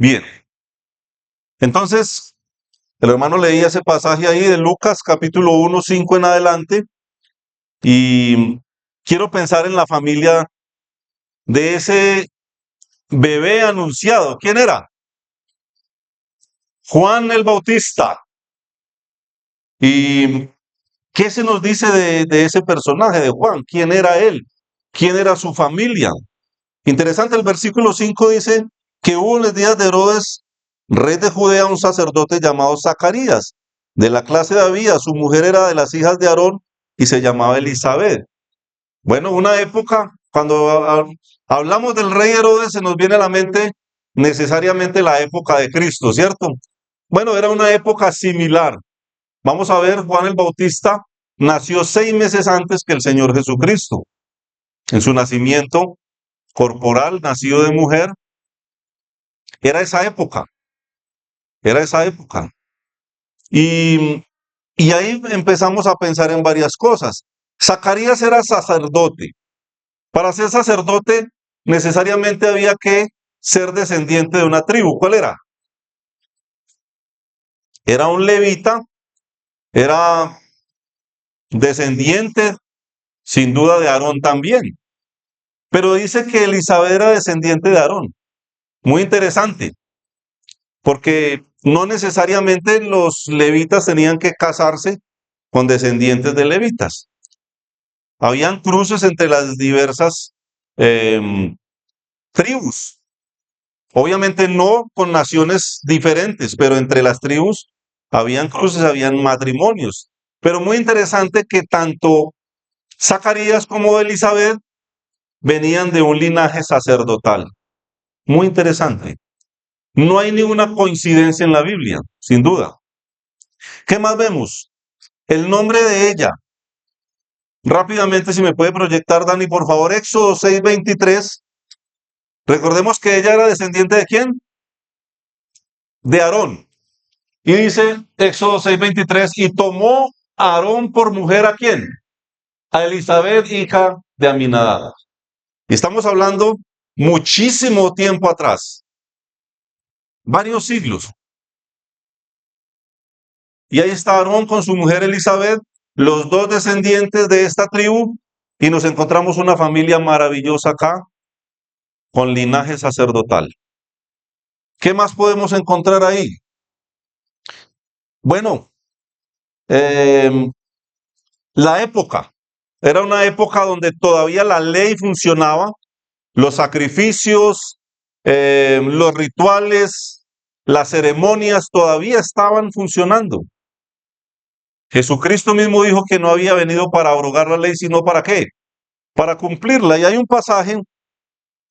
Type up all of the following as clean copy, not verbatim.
Bien, entonces el hermano leía ese pasaje ahí de Lucas capítulo 1, 5 en adelante, y quiero pensar en la familia de ese bebé anunciado. ¿Quién era? Juan el Bautista. ¿Y qué se nos dice de ese personaje, de Juan? ¿Quién era él? ¿Quién era su familia? Interesante, el versículo 5 dice que hubo en los días de Herodes, rey de Judea, un sacerdote llamado Zacarías, de la clase de Abías. Su mujer era de las hijas de Aarón y se llamaba Elizabeth. Bueno, una época, cuando hablamos del rey Herodes, se nos viene a la mente necesariamente la época de Cristo, ¿cierto? Bueno, era una época similar. Vamos a ver, Juan el Bautista nació 6 meses antes que el Señor Jesucristo. En su nacimiento corporal, nacido de mujer, era esa época, era esa época. Y, y ahí empezamos a pensar en varias cosas. Zacarías era sacerdote. Para ser sacerdote necesariamente había que ser descendiente de una tribu. ¿Cuál era? Era un levita, era descendiente sin duda de Aarón también. Pero dice que Elizabeth era descendiente de Aarón. Muy interesante, porque no necesariamente los levitas tenían que casarse con descendientes de levitas. Habían cruces entre las diversas tribus. Obviamente no con naciones diferentes, pero entre las tribus habían cruces, habían matrimonios. Pero muy interesante que tanto Zacarías como Elizabeth venían de un linaje sacerdotal. Muy interesante. No hay ninguna coincidencia en la Biblia, sin duda. ¿Qué más vemos? El nombre de ella. Rápidamente, si me puede proyectar, Dani, por favor, Éxodo 6:23. Recordemos que ella era descendiente ¿de quién? De Aarón. Y dice Éxodo 6:23, y tomó Aarón por mujer ¿a quién? A Elizabeth, hija de Aminadab. Y estamos hablando muchísimo tiempo atrás, varios siglos. Y ahí está Aarón con su mujer Elizabeth, los dos descendientes de esta tribu, y nos encontramos una familia maravillosa acá, con linaje sacerdotal. ¿Qué más podemos encontrar ahí? Bueno, la época. Era una época donde todavía la ley funcionaba, los sacrificios, los rituales, las ceremonias todavía estaban funcionando. Jesucristo mismo dijo que no había venido para abrogar la ley, sino ¿para qué? Para cumplirla. Y hay un pasaje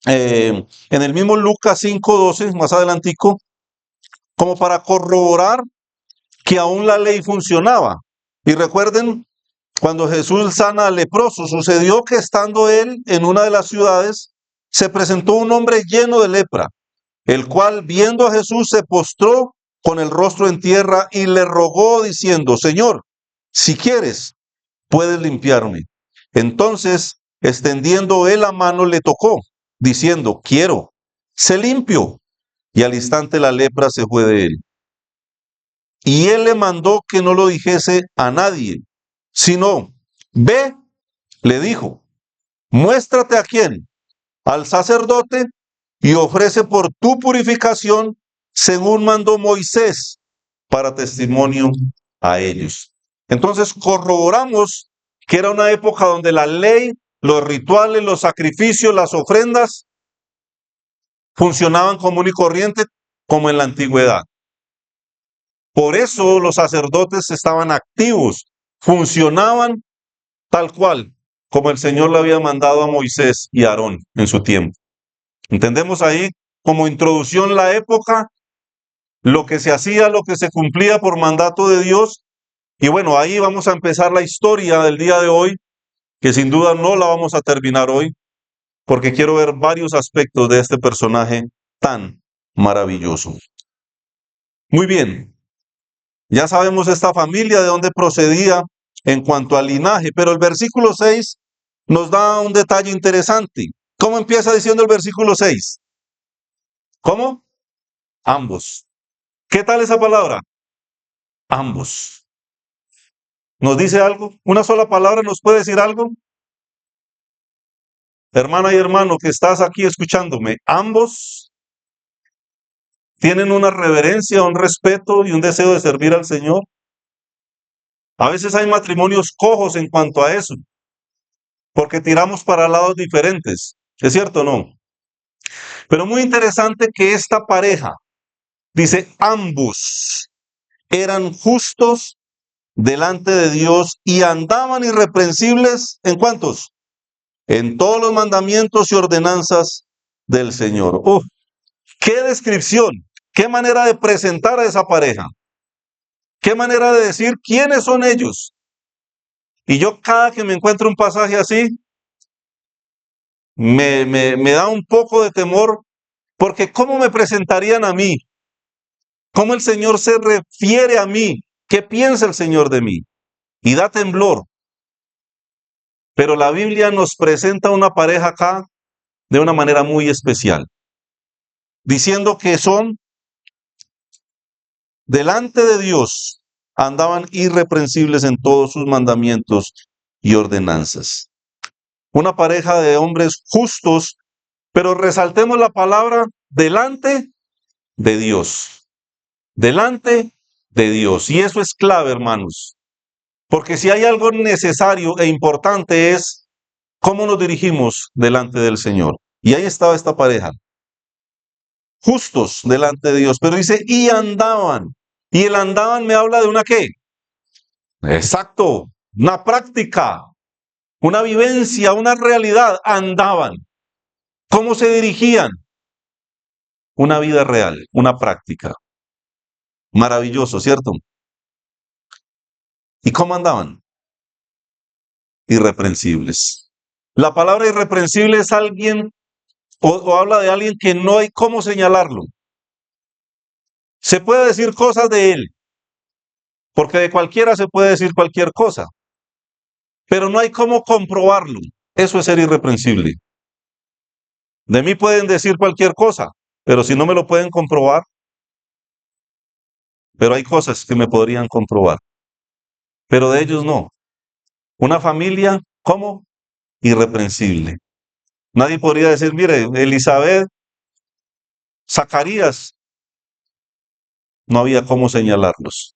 en el mismo Lucas 5:12, más adelantico, como para corroborar que aún la ley funcionaba. Y recuerden, cuando Jesús sana al leproso, sucedió que estando él en una de las ciudades, se presentó un hombre lleno de lepra, el cual viendo a Jesús se postró con el rostro en tierra y le rogó diciendo, Señor, si quieres, puedes limpiarme. Entonces, extendiendo él la mano, le tocó, diciendo, quiero, sé limpio. Y al instante la lepra se fue de él. Y él le mandó que no lo dijese a nadie, sino, ve, le dijo, muéstrate a quién, al sacerdote, y ofrece por tu purificación, según mandó Moisés, para testimonio a ellos. Entonces corroboramos que era una época donde la ley, los rituales, los sacrificios, las ofrendas funcionaban común y corriente como en la antigüedad. Por eso los sacerdotes estaban activos, funcionaban tal cual como el Señor le había mandado a Moisés y a Aarón en su tiempo. Entendemos ahí como introducción la época, lo que se hacía, lo que se cumplía por mandato de Dios. Y bueno, ahí vamos a empezar la historia del día de hoy, que sin duda no la vamos a terminar hoy, porque quiero ver varios aspectos de este personaje tan maravilloso. Muy bien, ya sabemos esta familia de dónde procedía en cuanto al linaje, pero el versículo 6 nos da un detalle interesante. ¿Cómo empieza diciendo el versículo 6? ¿Cómo? Ambos. ¿Qué tal esa palabra? Ambos. ¿Nos dice algo? ¿Una sola palabra nos puede decir algo? Hermana y hermano que estás aquí escuchándome, ambos tienen una reverencia, un respeto y un deseo de servir al Señor. A veces hay matrimonios cojos en cuanto a eso, porque tiramos para lados diferentes. ¿Es cierto o no? Pero muy interesante que esta pareja, dice, ambos eran justos delante de Dios y andaban irreprensibles. ¿En cuántos? En todos los mandamientos y ordenanzas del Señor. ¡Qué descripción! ¡Qué manera de presentar a esa pareja! ¡Qué manera de decir quiénes son ellos! Y yo cada que me encuentro un pasaje así, me da un poco de temor, porque ¿cómo me presentarían a mí? ¿Cómo el Señor se refiere a mí? ¿Qué piensa el Señor de mí? Y da temblor. Pero la Biblia nos presenta una pareja acá de una manera muy especial, diciendo que son delante de Dios, andaban irreprensibles en todos sus mandamientos y ordenanzas. Una pareja de hombres justos, pero resaltemos la palabra delante de Dios. Delante de Dios. Y eso es clave, hermanos. Porque si hay algo necesario e importante es cómo nos dirigimos delante del Señor. Y ahí estaba esta pareja. Justos delante de Dios. Pero dice, y andaban. Y el andaban me habla de una ¿qué? Exacto. Una práctica, una vivencia, una realidad. Andaban. ¿Cómo se dirigían? Una vida real, una práctica. Maravilloso, ¿cierto? ¿Y cómo andaban? Irreprensibles. La palabra irreprensible es alguien o habla de alguien que no hay cómo señalarlo. Se puede decir cosas de él, porque de cualquiera se puede decir cualquier cosa, pero no hay cómo comprobarlo. Eso es ser irreprensible. De mí pueden decir cualquier cosa, pero si no me lo pueden comprobar, pero hay cosas que me podrían comprobar, pero de ellos no. Una familia, ¿cómo? Irreprensible. Nadie podría decir, mire, Elizabeth, Zacarías, no había cómo señalarlos.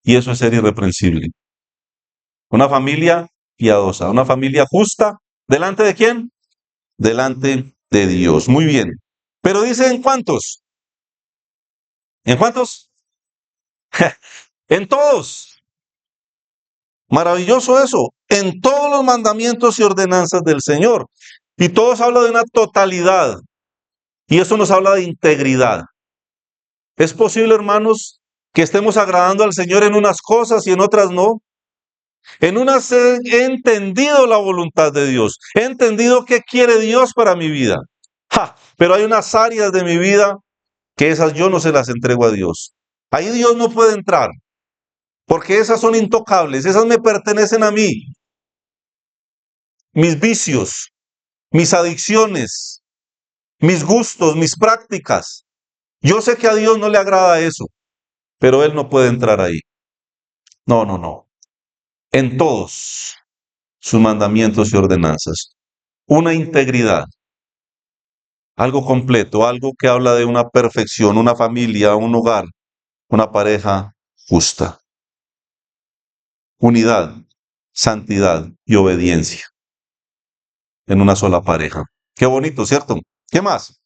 Y eso es ser irreprensible. Una familia piadosa, una familia justa, ¿delante de quién? Delante de Dios. Muy bien. Pero dice, ¿en cuántos? ¿En cuántos? En todos. Maravilloso eso. En todos los mandamientos y ordenanzas del Señor. Y todos habla de una totalidad. Y eso nos habla de integridad. Es posible, hermanos, que estemos agradando al Señor en unas cosas y en otras no. En unas he entendido la voluntad de Dios. He entendido qué quiere Dios para mi vida. Pero hay unas áreas de mi vida que esas yo no se las entrego a Dios. Ahí Dios no puede entrar, porque esas son intocables, esas me pertenecen a mí. Mis vicios, mis adicciones, mis gustos, mis prácticas. Yo sé que a Dios no le agrada eso, pero Él no puede entrar ahí. No, no, no. En todos sus mandamientos y ordenanzas. Una integridad, algo completo, algo que habla de una perfección, una familia, un hogar, una pareja justa. Unidad, santidad y obediencia en una sola pareja. Qué bonito, ¿cierto? ¿Qué más?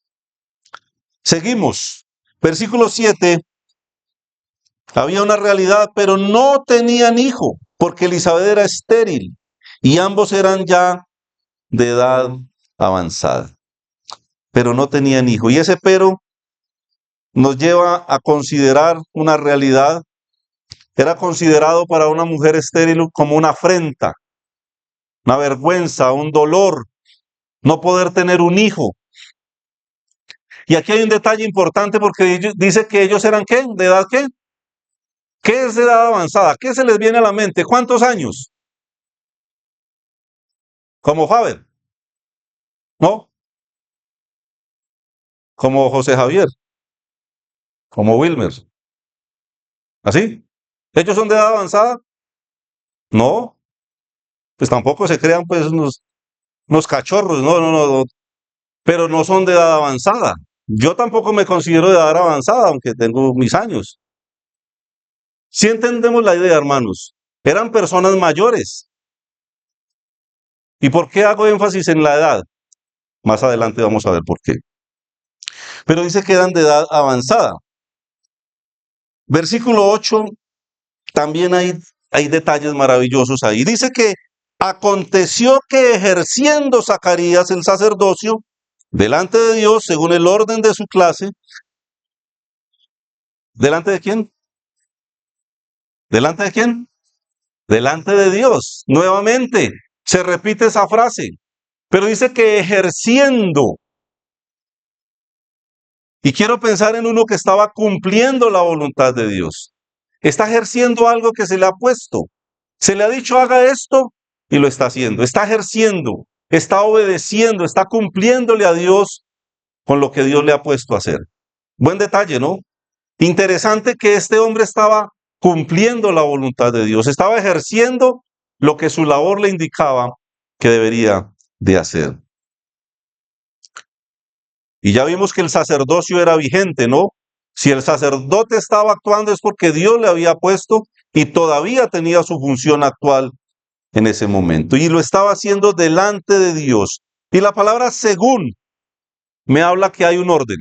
Seguimos. Versículo 7. Había una realidad, pero no tenían hijo, porque Elizabeth era estéril y ambos eran ya de edad avanzada, pero no tenían hijo. Y ese pero nos lleva a considerar una realidad. Era considerado para una mujer estéril como una afrenta, una vergüenza, un dolor, no poder tener un hijo. Y aquí hay un detalle importante porque dice que ellos eran ¿qué? ¿De edad qué? ¿Qué es de edad avanzada? ¿Qué se les viene a la mente? ¿Cuántos años? Como Faber, ¿no? Como José Javier. como Wilmer. ¿Así? ¿Ellos son de edad avanzada? No, pues tampoco se crean pues unos cachorros, no, pero no son de edad avanzada. Yo tampoco me considero de edad avanzada, aunque tengo mis años. Si entendemos la idea, hermanos, eran personas mayores. ¿Y por qué hago énfasis en la edad? Más adelante vamos a ver por qué. Pero dice que eran de edad avanzada. Versículo 8, también hay detalles maravillosos ahí. Dice que aconteció que ejerciendo Zacarías el sacerdocio delante de Dios, según el orden de su clase, ¿delante de quién? ¿Delante de quién? Delante de Dios. Nuevamente, se repite esa frase, pero dice que ejerciendo. Y quiero pensar en uno que estaba cumpliendo la voluntad de Dios. Está ejerciendo algo que se le ha puesto. Se le ha dicho haga esto y lo está haciendo. Está ejerciendo, está obedeciendo, está cumpliéndole a Dios con lo que Dios le ha puesto a hacer. Buen detalle, ¿no? Interesante que este hombre estaba cumpliendo la voluntad de Dios, estaba ejerciendo lo que su labor le indicaba que debería de hacer. Y ya vimos que el sacerdocio era vigente, ¿no? Si el sacerdote estaba actuando es porque Dios le había puesto y todavía tenía su función actual en ese momento. Y lo estaba haciendo delante de Dios. Y la palabra según me habla que hay un orden.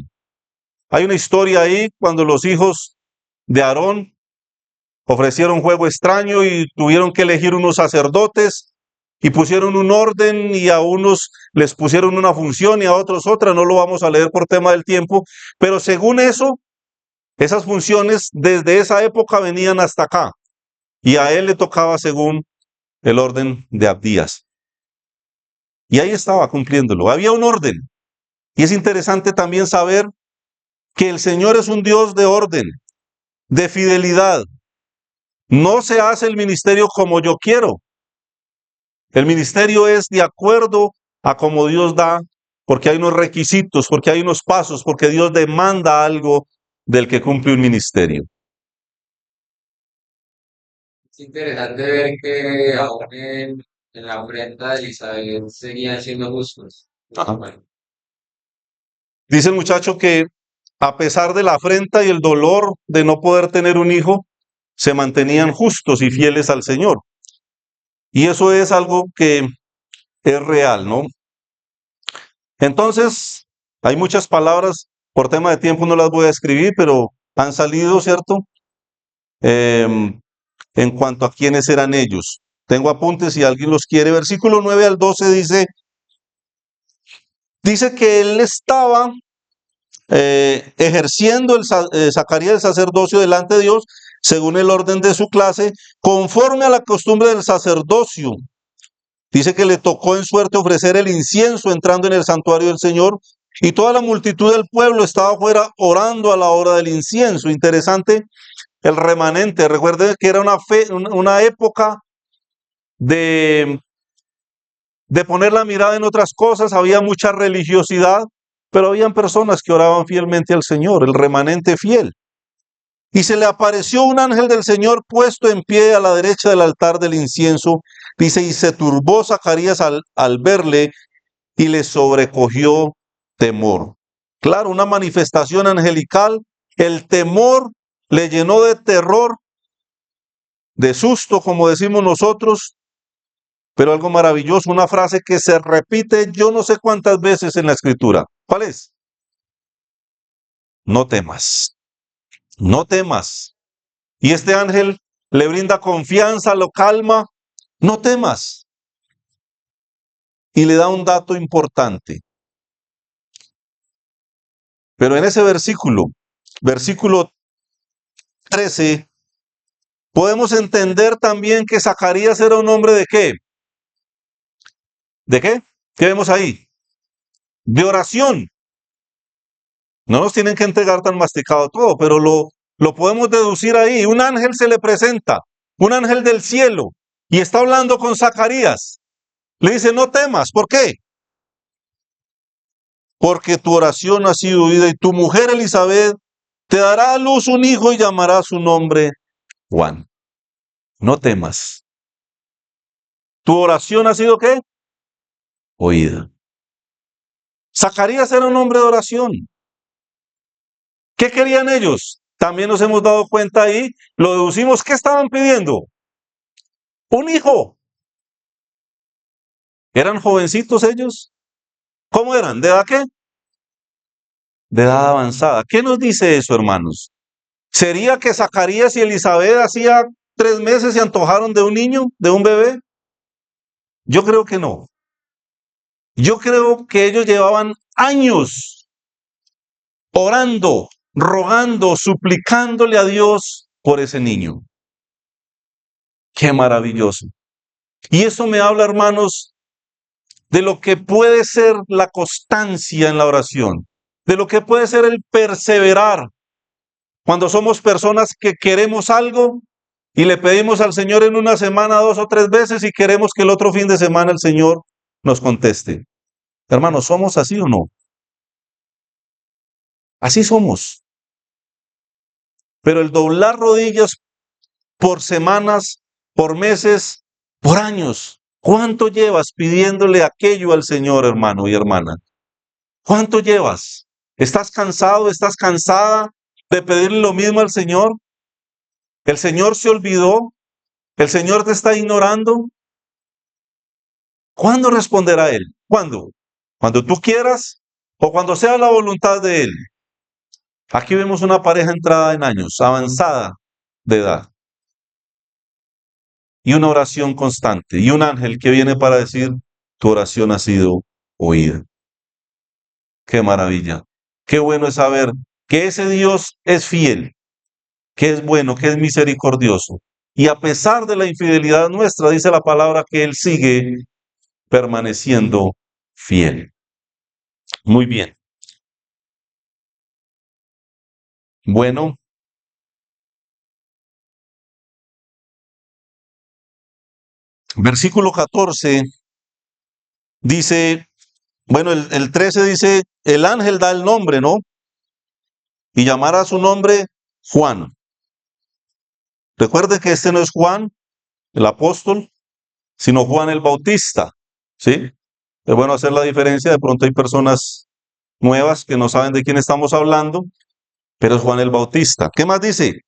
Hay una historia ahí cuando los hijos de Aarón ofrecieron juego extraño y tuvieron que elegir unos sacerdotes y pusieron un orden y a unos les pusieron una función y a otros otra. No lo vamos a leer por tema del tiempo, pero según eso, esas funciones desde esa época venían hasta acá y a él le tocaba según el orden de Abdías. Y ahí estaba cumpliéndolo. Había un orden. Y es interesante también saber que el Señor es un Dios de orden, de fidelidad. No se hace el ministerio como yo quiero. El ministerio es de acuerdo a como Dios da, porque hay unos requisitos, porque hay unos pasos, porque Dios demanda algo del que cumple un ministerio. Es interesante ver que aún en la ofrenda de Elizabeth seguían siendo justos. Ajá. Bueno, Dice el muchacho que a pesar de la afrenta y el dolor de no poder tener un hijo, se mantenían justos y fieles al Señor. Y eso es algo que es real, ¿no? Entonces, hay muchas palabras, por tema de tiempo no las voy a escribir, pero han salido, ¿cierto? En cuanto a quiénes eran ellos. Tengo apuntes si alguien los quiere. Versículo 9 al 12 dice que él estaba ejerciendo Zacarías el sacerdocio delante de Dios, según el orden de su clase, conforme a la costumbre del sacerdocio. Dice que le tocó en suerte ofrecer el incienso entrando en el santuario del Señor y toda la multitud del pueblo estaba afuera orando a la hora del incienso. Interesante el remanente. Recuerde que era una época de, de poner la mirada en otras cosas. Había mucha religiosidad, pero habían personas que oraban fielmente al Señor, el remanente fiel. Y se le apareció un ángel del Señor puesto en pie a la derecha del altar del incienso. Dice, y se turbó Zacarías al verle y le sobrecogió temor. Claro, una manifestación angelical. El temor le llenó de terror, de susto, como decimos nosotros, pero algo maravilloso, una frase que se repite yo no sé cuántas veces en la escritura. ¿Cuál es? No temas, no temas. Y este ángel le brinda confianza, lo calma, no temas. Y le da un dato importante. Pero en ese versículo 13, podemos entender también que Zacarías era un hombre de ¿qué? ¿De qué? ¿Qué vemos ahí? De oración. No nos tienen que entregar tan masticado todo, pero lo podemos deducir ahí. Un ángel se le presenta, un ángel del cielo, y está hablando con Zacarías. Le dice, no temas. ¿Por qué? Porque tu oración ha sido oída y tu mujer Elizabeth te dará a luz un hijo y llamará su nombre Juan. No temas. ¿Tu oración ha sido qué? Oída. Zacarías era un hombre de oración. ¿Qué querían ellos? También nos hemos dado cuenta ahí, lo deducimos, ¿qué estaban pidiendo? Un hijo. ¿Eran jovencitos ellos? ¿Cómo eran? ¿De edad qué? De edad avanzada. ¿Qué nos dice eso, hermanos? ¿Sería que Zacarías y Elizabeth hacía 3 meses se antojaron de un niño, de un bebé? Yo creo que no. Yo creo que ellos llevaban años orando, rogando, suplicándole a Dios por ese niño. Qué maravilloso. Y eso me habla, hermanos, de lo que puede ser la constancia en la oración, de lo que puede ser el perseverar cuando somos personas que queremos algo y le pedimos al Señor en una semana 2 o 3 veces y queremos que el otro fin de semana el Señor nos conteste. Hermanos, ¿somos así o no? Así somos. Pero el doblar rodillas por semanas, por meses, por años. ¿Cuánto llevas pidiéndole aquello al Señor, hermano y hermana? ¿Cuánto llevas? ¿Estás cansado? ¿Estás cansada de pedirle lo mismo al Señor? ¿El Señor se olvidó? ¿El Señor te está ignorando? ¿Cuándo responderá Él? ¿Cuándo? ¿Cuando tú quieras o cuando sea la voluntad de Él? Aquí vemos una pareja entrada en años, avanzada de edad, y una oración constante, y un ángel que viene para decir, tu oración ha sido oída. ¡Qué maravilla! Qué bueno es saber que ese Dios es fiel, que es bueno, que es misericordioso. Y a pesar de la infidelidad nuestra, dice la palabra que Él sigue permaneciendo fiel. Muy bien. Bueno, versículo 14 dice, bueno, el 13 dice, el ángel da el nombre, ¿no? Y llamará su nombre Juan. Recuerde que este no es Juan, el apóstol, sino Juan el Bautista, ¿sí? Es bueno hacer la diferencia, de pronto hay personas nuevas que no saben de quién estamos hablando, pero es Juan el Bautista. ¿Qué más dice?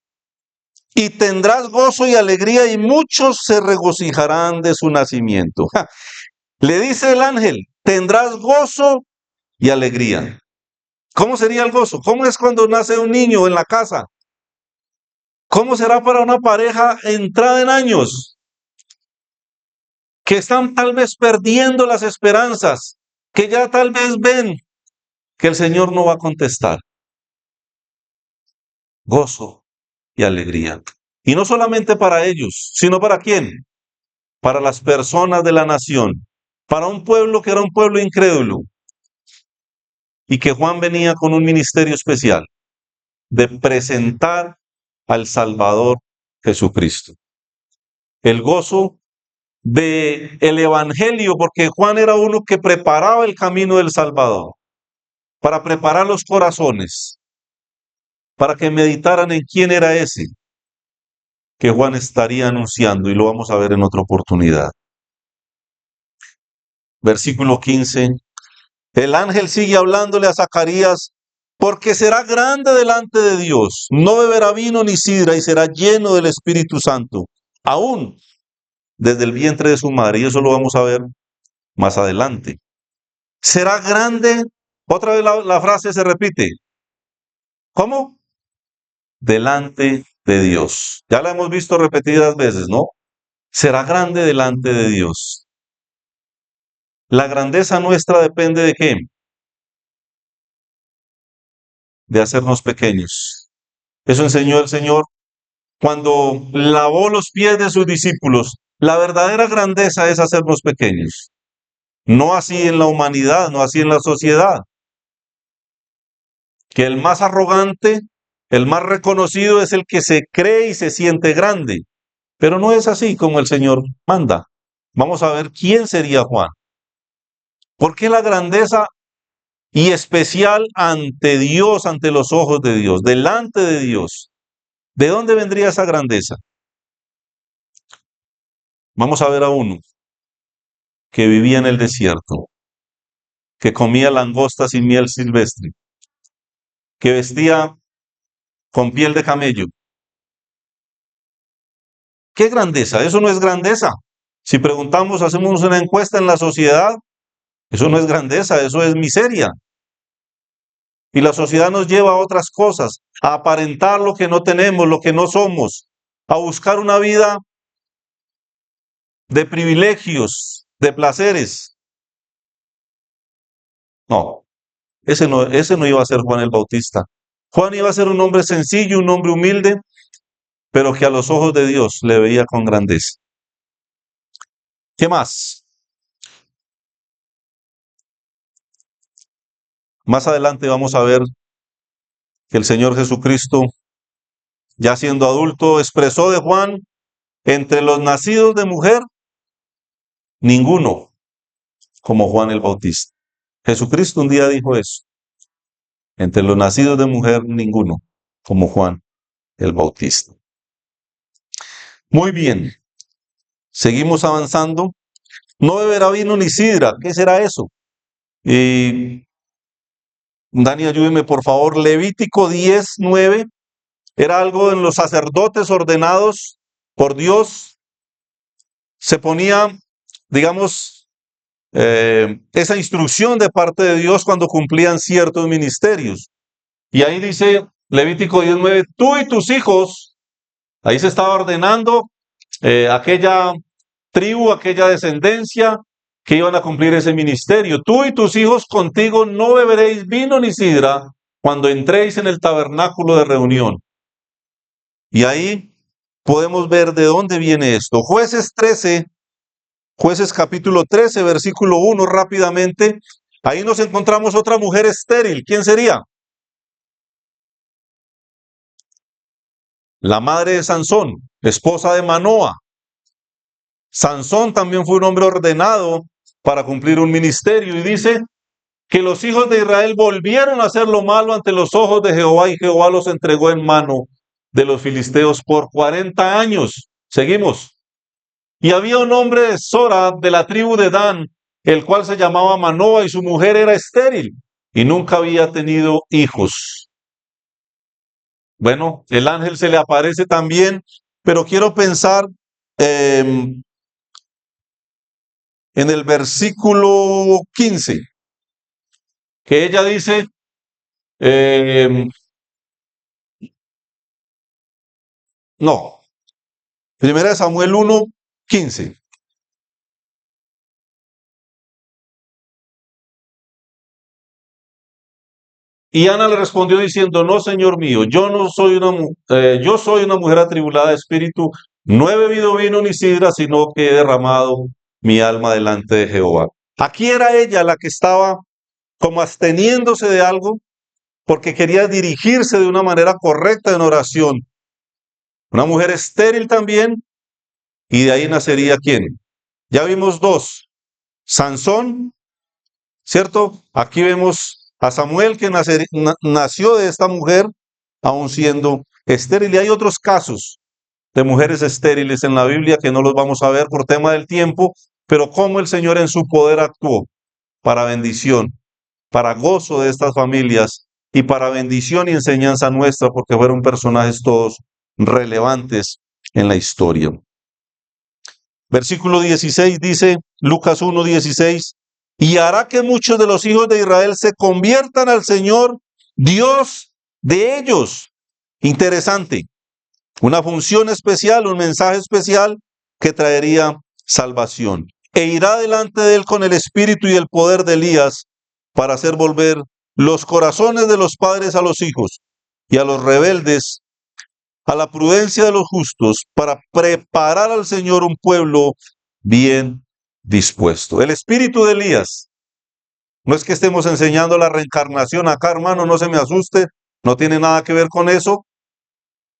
Y tendrás gozo y alegría y muchos se regocijarán de su nacimiento. ¡Ja! Le dice el ángel, tendrás gozo y alegría. ¿Cómo sería el gozo? ¿Cómo es cuando nace un niño en la casa? ¿Cómo será para una pareja entrada en años que están tal vez perdiendo las esperanzas, que ya tal vez ven que el Señor no va a contestar? Gozo y alegría. Y no solamente para ellos, sino para quién? Para las personas de la nación, para un pueblo que era un pueblo incrédulo y que Juan venía con un ministerio especial de presentar al Salvador Jesucristo. El gozo de el evangelio, porque Juan era uno que preparaba el camino del Salvador, para preparar los corazones, para que meditaran en quién era ese que Juan estaría anunciando, y lo vamos a ver en otra oportunidad. Versículo 15. El ángel sigue hablándole a Zacarías, porque será grande delante de Dios, no beberá vino ni sidra y será lleno del Espíritu Santo, aún desde el vientre de su madre, y eso lo vamos a ver más adelante. Será grande, otra vez la frase se repite. ¿Cómo? Delante de Dios. Ya la hemos visto repetidas veces, ¿no? Será grande delante de Dios. La grandeza nuestra depende ¿de qué? De hacernos pequeños. Eso enseñó el Señor cuando lavó los pies de sus discípulos. La verdadera grandeza es hacernos pequeños. No así en la humanidad, no así en la sociedad. Que el más arrogante, el más reconocido es el que se cree y se siente grande. Pero no es así como el Señor manda. Vamos a ver quién sería Juan. ¿Por qué la grandeza y especial ante Dios, ante los ojos de Dios, delante de Dios. ¿De dónde vendría esa grandeza? Vamos a ver a uno que vivía en el desierto, que comía langostas y miel silvestre, que vestía con piel de camello. ¿Qué grandeza? Eso no es grandeza. Si preguntamos, hacemos una encuesta en la sociedad, eso no es grandeza, eso es miseria. Y la sociedad nos lleva a otras cosas, a aparentar lo que no tenemos, lo que no somos, a buscar una vida de privilegios, de placeres. No, ese no iba a ser Juan el Bautista. Juan iba a ser un hombre sencillo, un hombre humilde, pero que a los ojos de Dios le veía con grandeza. ¿Qué más? Más adelante vamos a ver que el Señor Jesucristo, ya siendo adulto, expresó de Juan: entre los nacidos de mujer, ninguno como Juan el Bautista. Jesucristo un día dijo eso: entre los nacidos de mujer, ninguno como Juan el Bautista. Muy bien, seguimos avanzando. No beberá vino ni sidra. ¿Qué será eso? Dani, ayúdeme por favor. Levítico 10:9. Era algo en los sacerdotes ordenados por Dios. Se ponía, digamos, esa instrucción de parte de Dios cuando cumplían ciertos ministerios. Y ahí dice Levítico 10:9, tú y tus hijos, ahí se estaba ordenando aquella tribu, aquella descendencia que iban a cumplir ese ministerio. Tú y tus hijos contigo no beberéis vino ni sidra cuando entréis en el tabernáculo de reunión. Y ahí podemos ver de dónde viene esto. Jueces capítulo 13, versículo 1, rápidamente. Ahí nos encontramos otra mujer estéril. ¿Quién sería? La madre de Sansón, esposa de Manoa. Sansón también fue un hombre ordenado para cumplir un ministerio, y dice que los hijos de Israel volvieron a hacer lo malo ante los ojos de Jehová, y Jehová los entregó en mano de los filisteos por 40 años. Seguimos. Y había un hombre de Sora, de la tribu de Dan, el cual se llamaba Manoa, y su mujer era estéril y nunca había tenido hijos. Bueno, el ángel se le aparece también, pero quiero pensar en el versículo 15, que ella dice, no, 1 Samuel 1:15. Y Ana le respondió diciendo, no, señor mío, yo soy una mujer atribulada de espíritu, no he bebido vino ni sidra, sino que he derramado mi alma delante de Jehová. Aquí era ella la que estaba como absteniéndose de algo, porque quería dirigirse de una manera correcta en oración. Una mujer estéril también, y de ahí nacería ¿quién? Ya vimos dos, Sansón, ¿cierto? Aquí vemos a Samuel que nació de esta mujer, aun siendo estéril. Y hay otros casos de mujeres estériles en la Biblia que no los vamos a ver por tema del tiempo, pero cómo el Señor en su poder actuó para bendición, para gozo de estas familias y para bendición y enseñanza nuestra, porque fueron personajes todos relevantes en la historia. Versículo 16 dice, Lucas 1:16, y hará que muchos de los hijos de Israel se conviertan al Señor, Dios de ellos. Interesante, una función especial, un mensaje especial que traería salvación. E irá delante de él con el espíritu y el poder de Elías para hacer volver los corazones de los padres a los hijos y a los rebeldes a la prudencia de los justos, para preparar al Señor un pueblo bien dispuesto. El espíritu de Elías. No es que estemos enseñando la reencarnación acá, hermano, no se me asuste, no tiene nada que ver con eso.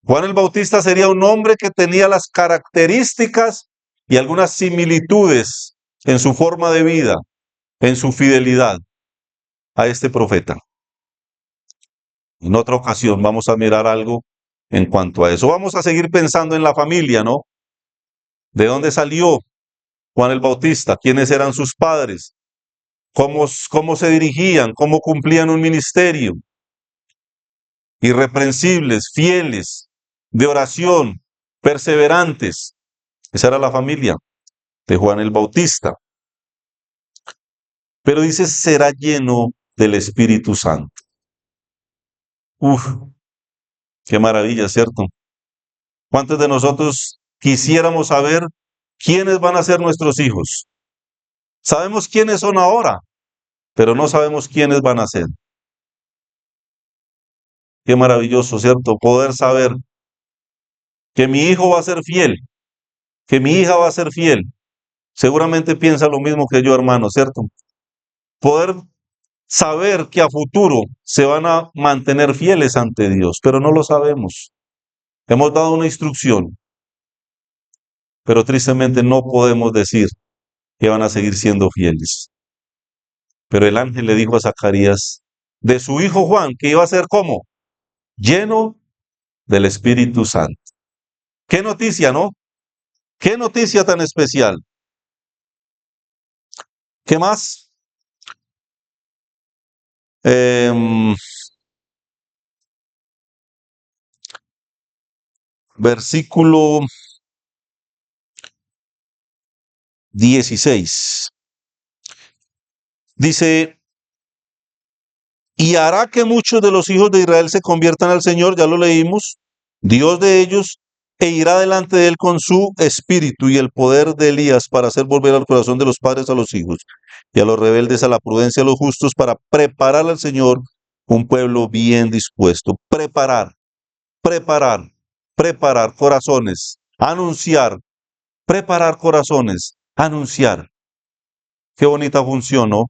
Juan el Bautista sería un hombre que tenía las características y algunas similitudes en su forma de vida, en su fidelidad. a este profeta. En otra ocasión vamos a mirar algo en cuanto a eso. Vamos a seguir pensando en la familia, ¿no? ¿De dónde salió Juan el Bautista? ¿Quiénes eran sus padres? ¿Cómo se dirigían? ¿Cómo cumplían un ministerio? Irreprensibles, fieles, de oración, perseverantes. Esa era la familia de Juan el Bautista. Pero dice, será lleno del Espíritu Santo. Uf, qué maravilla, ¿cierto? ¿Cuántos de nosotros quisiéramos saber quiénes van a ser nuestros hijos? Sabemos quiénes son ahora, pero no sabemos quiénes van a ser. Qué maravilloso, ¿cierto? Poder saber que mi hijo va a ser fiel, que mi hija va a ser fiel. Seguramente piensa lo mismo que yo, hermano, ¿cierto? Poder saber que a futuro se van a mantener fieles ante Dios, pero no lo sabemos. Hemos dado una instrucción, pero tristemente no podemos decir que van a seguir siendo fieles. Pero el ángel le dijo a Zacarías de su hijo Juan que iba a ser como lleno del Espíritu Santo. Qué noticia, ¿no? Qué noticia tan especial. ¿Qué más? Versículo 16. Dice, y hará que muchos de los hijos de Israel se conviertan al Señor, ya lo leímos, Dios de ellos, e irá delante de él con su espíritu y el poder de Elías para hacer volver al corazón de los padres a los hijos y a los rebeldes a la prudencia a los justos, para preparar al Señor un pueblo bien dispuesto. Preparar, preparar, preparar corazones, anunciar, preparar corazones, anunciar. Qué bonita función, ¿no?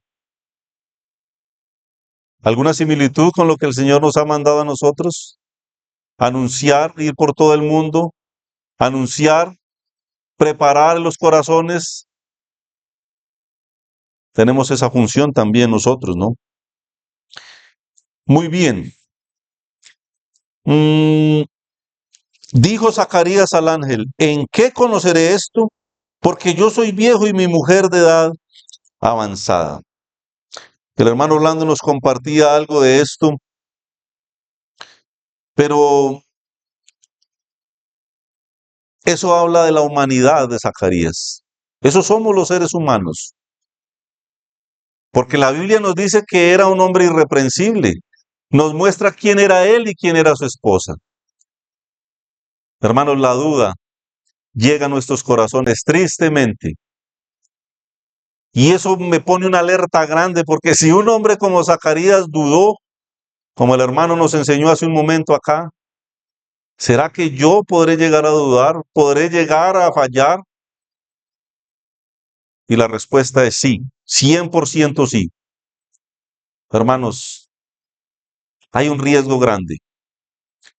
¿Alguna similitud con lo que el Señor nos ha mandado a nosotros? Anunciar, ir por todo el mundo, anunciar, preparar los corazones. Tenemos esa función también nosotros, ¿no? Muy bien. Dijo Zacarías al ángel, ¿en qué conoceré esto? Porque yo soy viejo y mi mujer de edad avanzada. El hermano Orlando nos compartía algo de esto, pero eso habla de la humanidad de Zacarías. Eso somos los seres humanos. Porque la Biblia nos dice que era un hombre irreprensible. Nos muestra quién era él y quién era su esposa. Hermanos, la duda llega a nuestros corazones tristemente. Y eso me pone una alerta grande, porque si un hombre como Zacarías dudó, como el hermano nos enseñó hace un momento acá, ¿será que yo podré llegar a dudar? ¿Podré llegar a fallar? Y la respuesta es sí, 100% sí. Hermanos, hay un riesgo grande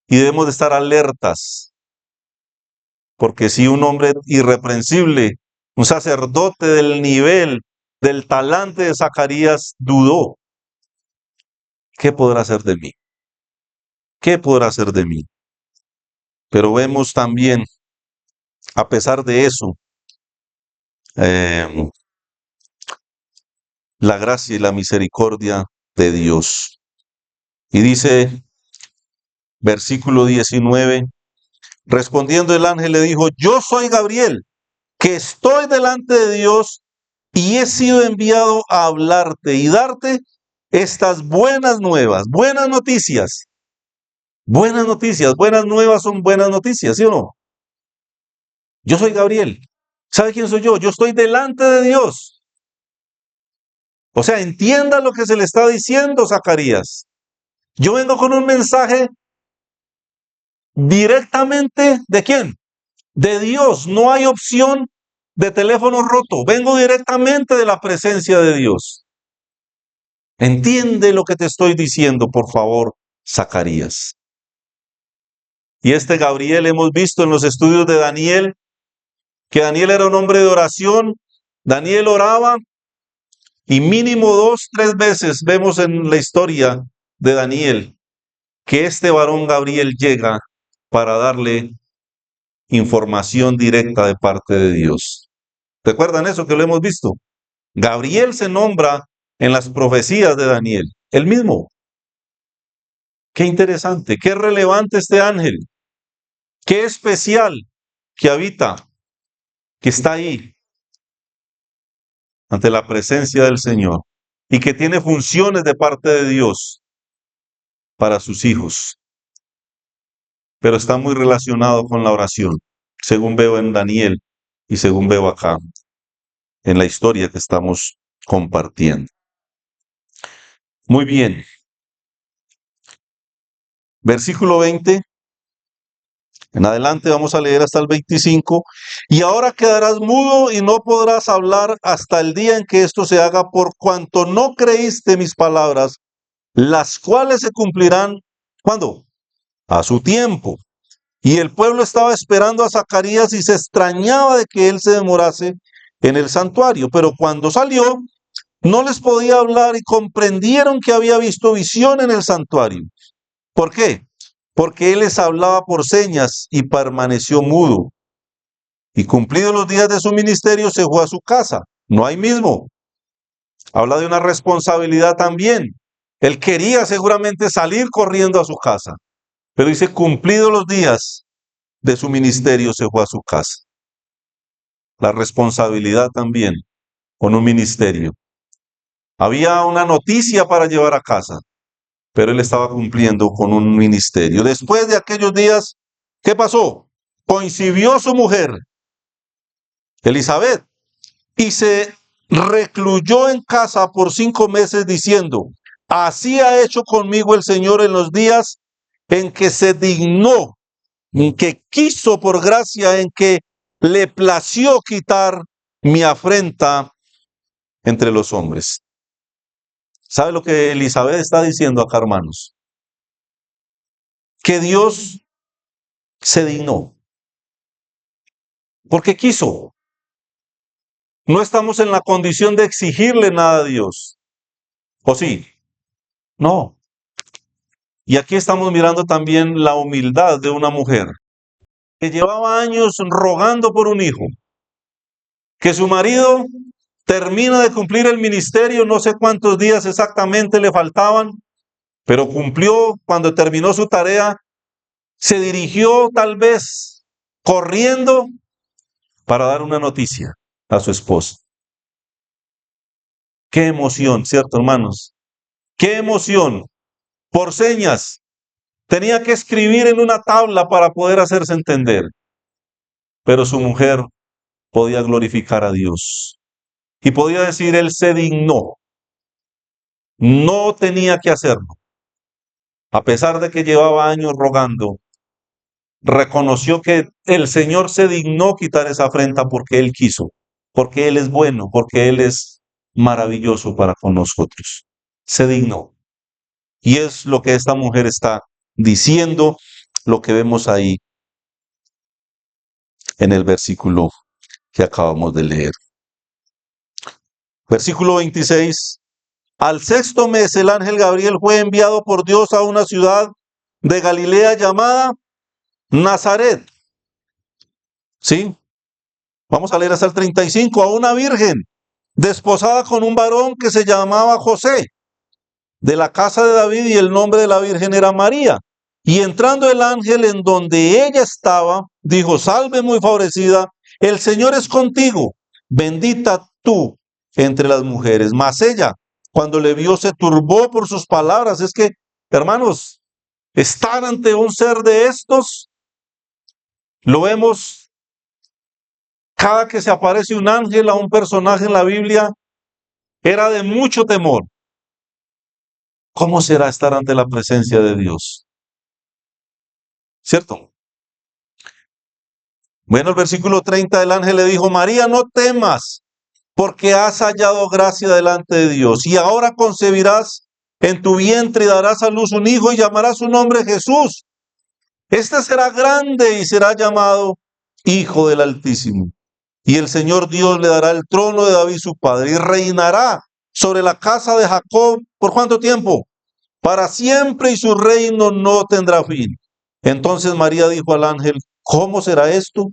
y debemos de estar alertas, porque si un hombre irreprensible, un sacerdote del nivel, del talante de Zacarías dudó, ¿qué podrá hacer de mí? ¿Qué podrá hacer de mí? Pero vemos también, a pesar de eso, la gracia y la misericordia de Dios. Y dice, versículo 19, respondiendo el ángel le dijo, yo soy Gabriel, que estoy delante de Dios y he sido enviado a hablarte y darte estas buenas nuevas, buenas noticias. Buenas noticias, buenas nuevas son buenas noticias, ¿sí o no? Yo soy Gabriel. ¿Sabe quién soy yo? Yo estoy delante de Dios. O sea, entienda lo que se le está diciendo, Zacarías. Yo vengo con un mensaje directamente ¿de quién? De Dios. No hay opción de teléfono roto. Vengo directamente de la presencia de Dios. Entiende lo que te estoy diciendo, por favor, Zacarías. Y este Gabriel hemos visto en los estudios de Daniel, que Daniel era un hombre de oración. Daniel oraba Y mínimo 2, 3 veces vemos en la historia de Daniel que este varón Gabriel llega para darle información directa de parte de Dios. ¿Recuerdan eso que lo hemos visto? Gabriel se nombra en las profecías de Daniel, el mismo. Qué interesante, qué relevante este ángel, qué especial que habita, que está ahí ante la presencia del Señor y que tiene funciones de parte de Dios para sus hijos, pero está muy relacionado con la oración, según veo en Daniel y según veo acá en la historia que estamos compartiendo. Muy bien. Versículo 20. En adelante vamos a leer hasta el 25. Y ahora quedarás mudo y no podrás hablar hasta el día en que esto se haga, por cuanto no creíste mis palabras, las cuales se cumplirán, ¿cuándo? A su tiempo. Y el pueblo estaba esperando a Zacarías y se extrañaba de que él se demorase en el santuario. Pero cuando salió, no les podía hablar y comprendieron que había visto visión en el santuario. ¿Por qué? Porque él les hablaba por señas y permaneció mudo. Y cumplidos los días de su ministerio, se fue a su casa. No ahí mismo. Habla de una responsabilidad también. Él quería seguramente salir corriendo a su casa. Pero dice, cumplidos los días de su ministerio, se fue a su casa. La responsabilidad también con un ministerio. Había una noticia para llevar a casa, pero él estaba cumpliendo con un ministerio. Después de aquellos días, ¿qué pasó? Concibió su mujer, Elizabeth, y se recluyó en casa por 5 meses diciendo, así ha hecho conmigo el Señor en los días en que se dignó, en que quiso por gracia, en que le plació quitar mi afrenta entre los hombres. ¿Sabe lo que Elizabeth está diciendo acá, hermanos? Que Dios se dignó, porque quiso. No estamos en la condición de exigirle nada a Dios. ¿O sí? No. Y aquí estamos mirando también la humildad de una mujer que llevaba años rogando por un hijo, que su marido termina de cumplir el ministerio, no sé cuántos días exactamente le faltaban, pero cumplió. Cuando terminó su tarea, se dirigió tal vez corriendo para dar una noticia a su esposa. Qué emoción, ¿cierto, hermanos? Qué emoción. Por señas. Tenía que escribir en una tabla para poder hacerse entender. Pero su mujer podía glorificar a Dios. Y podía decir, él se dignó. No tenía que hacerlo. A pesar de que llevaba años rogando, reconoció que el Señor se dignó quitar esa afrenta porque Él quiso. Porque Él es bueno, porque Él es maravilloso para con nosotros. Se dignó. Y es lo que esta mujer está diciendo, lo que vemos ahí en el versículo que acabamos de leer. Versículo 26. Al 6º mes el ángel Gabriel fue enviado por Dios a una ciudad de Galilea llamada Nazaret. ¿Sí? Vamos a leer hasta el 35. A una virgen desposada con un varón que se llamaba José, de la casa de David, y el nombre de la virgen era María. Y entrando el ángel en donde ella estaba, dijo, salve muy favorecida, el Señor es contigo, bendita tú entre las mujeres. Mas ella, cuando le vio, se turbó por sus palabras. Es que, hermanos, estar ante un ser de estos, lo vemos cada que se aparece un ángel a un personaje en la Biblia, era de mucho temor. ¿Cómo será estar ante la presencia de Dios? ¿Cierto? Bueno, el versículo 30, el ángel le dijo, María, no temas, porque has hallado gracia delante de Dios. Y ahora concebirás en tu vientre y darás a luz un hijo y llamarás su nombre Jesús. Este será grande y será llamado Hijo del Altísimo. Y el Señor Dios le dará el trono de David su padre y reinará sobre la casa de Jacob, ¿por cuánto tiempo? Para siempre, y su reino no tendrá fin. Entonces María dijo al ángel, ¿cómo será esto?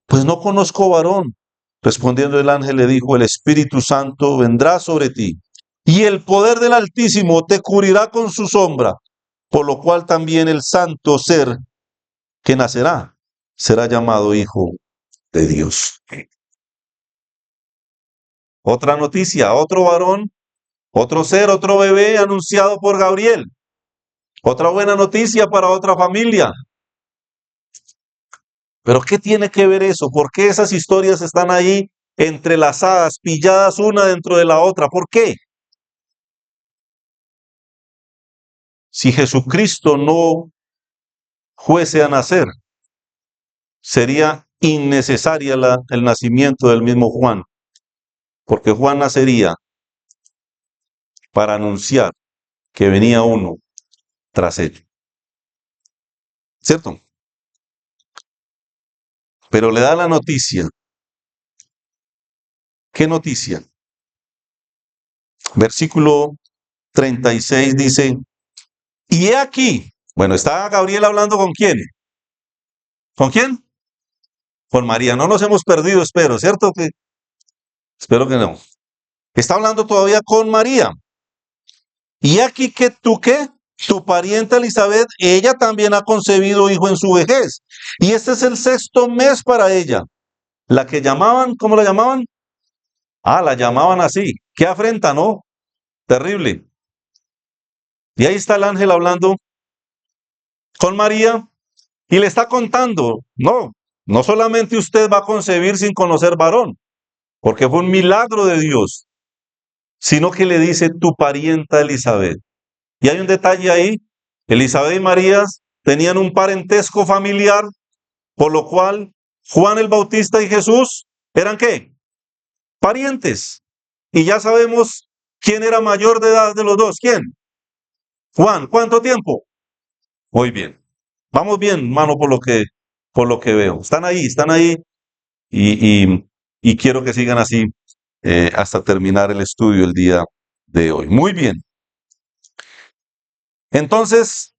Pues no conozco varón. Respondiendo el ángel le dijo, el Espíritu Santo vendrá sobre ti, y el poder del Altísimo te cubrirá con su sombra, por lo cual también el santo ser que nacerá será llamado Hijo de Dios. Otra noticia, otro varón, otro ser, otro bebé anunciado por Gabriel. Otra buena noticia para otra familia. Pero ¿qué tiene que ver eso? ¿Por qué esas historias están ahí entrelazadas, pilladas una dentro de la otra? ¿Por qué? Si Jesucristo no fuese a nacer, sería innecesaria el nacimiento del mismo Juan, porque Juan nacería para anunciar que venía uno tras él. ¿Cierto? Pero le da la noticia. ¿Qué noticia? Versículo 36 dice, y he aquí, bueno, está Gabriel hablando con quién. ¿Con quién? Con María. No nos hemos perdido, espero, ¿cierto? Espero que no. Está hablando todavía con María. Y aquí que tú, ¿qué? Tu pariente Elizabeth, ella también ha concebido hijo en su vejez. Y este es el 6º mes para ella. La que llamaban, ¿cómo la llamaban? Ah, la llamaban así. Qué afrenta, ¿no? Terrible. Y ahí está el ángel hablando con María y le está contando, no solamente usted va a concebir sin conocer varón, porque fue un milagro de Dios, sino que le dice tu parienta Elizabeth. Y hay un detalle ahí, Elizabeth y María tenían un parentesco familiar, por lo cual Juan el Bautista y Jesús eran ¿qué? Parientes. Y ya sabemos quién era mayor de edad de los dos. ¿Quién? Juan. ¿Cuánto tiempo? Muy bien. Vamos bien, hermano, por lo que veo. Están ahí y quiero que sigan así hasta terminar el estudio el día de hoy. Muy bien. Entonces,